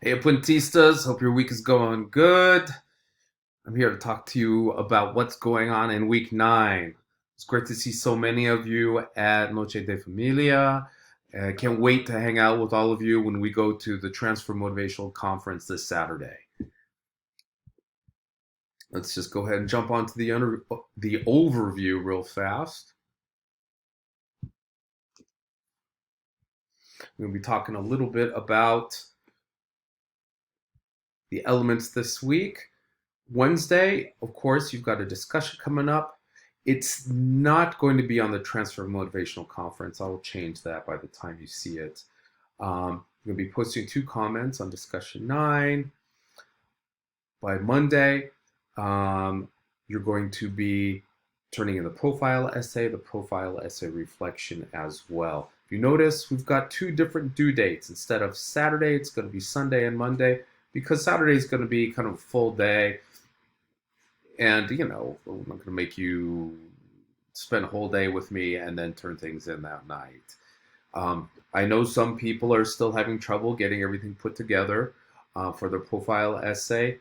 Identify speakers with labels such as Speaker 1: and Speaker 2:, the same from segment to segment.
Speaker 1: Hey, Puentistas. Hope your week is going good. I'm here to talk to you about what's going on in week 9. It's great to see so many of you at Noche de Familia. I can't wait to hang out with all of you when we go to the Transfer Motivational Conference this Saturday. Let's just go ahead and jump onto the overview real fast. We're going to be talking a little bit about the elements this week. Wednesday, of course, you've got a discussion coming up. It's not going to be on the Transfer Motivational Conference. I will change that by the time you see it. I'm going to be posting 2 comments on discussion 9. By Monday, you're going to be turning in the profile essay reflection as well. If you notice, we've got 2 different due dates. Instead of Saturday, it's going to be Sunday and Monday, because Saturday is going to be kind of a full day. And, I'm not going to make you spend a whole day with me and then turn things in that night. I know some people are still having trouble getting everything put together for their profile essay.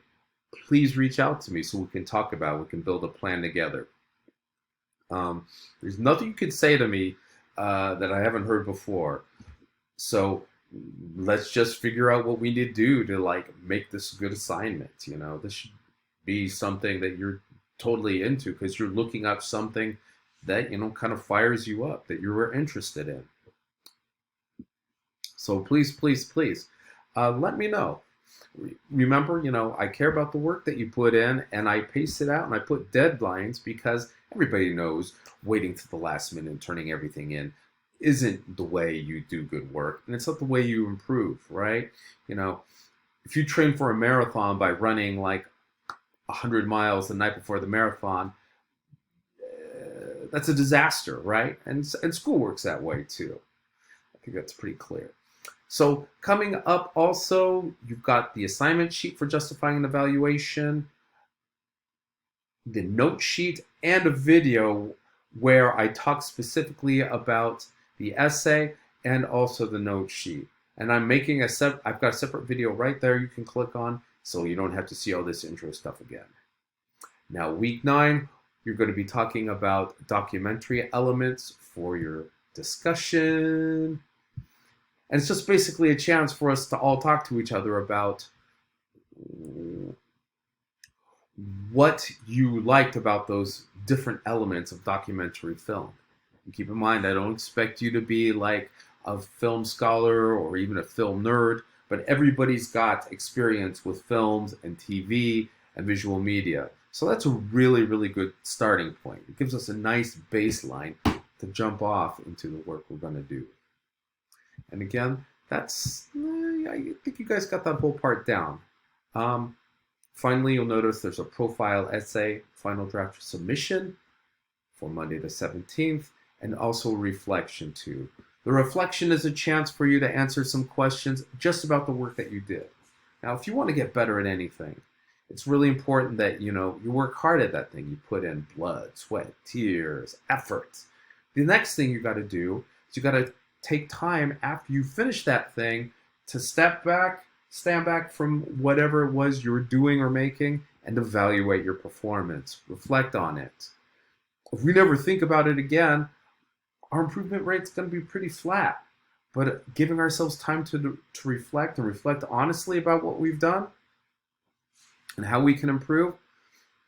Speaker 1: Please reach out to me so we can talk about it. We can build a plan together. There's nothing you could say to me that I haven't heard before. So let's just figure out what we need to do to make this a good assignment. This should be something that you're totally into because you're looking up something that kind of fires you up, that you were interested in. So please let me know. Remember, I care about the work that you put in, and I pace it out and I put deadlines because everybody knows waiting to the last minute and turning everything in isn't the way you do good work, and it's not the way you improve, right? If you train for a marathon by running 100 miles the night before the marathon, that's a disaster, right? And school works that way too. I think that's pretty clear. So coming up also, you've got the assignment sheet for justifying an evaluation, the note sheet, and a video where I talk specifically about the essay and also the note sheet. And I've got a separate video right there you can click on so you don't have to see all this intro stuff again. Now, week 9, you're going to be talking about documentary elements for your discussion. And it's just basically a chance for us to all talk to each other about what you liked about those different elements of documentary film. And keep in mind, I don't expect you to be a film scholar or even a film nerd, but everybody's got experience with films and TV and visual media. So that's a really, really good starting point. It gives us a nice baseline to jump off into the work we're going to do. And again, I think you guys got that whole part down. Finally, you'll notice there's a profile essay, final draft submission for Monday the 17th, and also a reflection too. The reflection is a chance for you to answer some questions just about the work that you did. Now, if you want to get better at anything, it's really important that you work hard at that thing. You put in blood, sweat, tears, effort. The next thing you got to do is you got to take time after you finish that thing to stand back from whatever it was you were doing or making and evaluate your performance. Reflect on it. If we never think about it again, our improvement rate's going to be pretty flat. But giving ourselves time to reflect and reflect honestly about what we've done and how we can improve,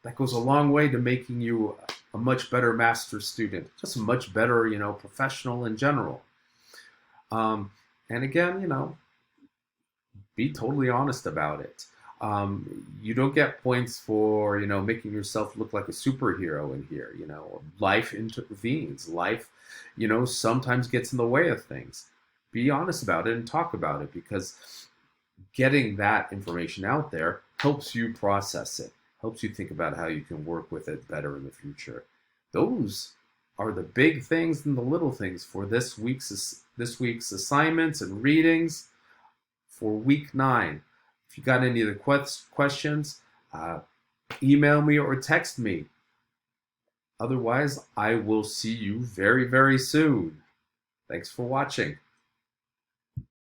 Speaker 1: that goes a long way to making you a much better master student, just a much better, professional in general. And again, be totally honest about it. You don't get points for, making yourself look like a superhero in here. Life intervenes. Life, sometimes gets in the way of things. Be honest about it and talk about it, because getting that information out there helps you process it, helps you think about how you can work with it better in the future. Those are the big things and the little things for this week's assignments and readings for week 9. If you got any of the questions, email me or text me. Otherwise, I will see you very, very soon. Thanks for watching.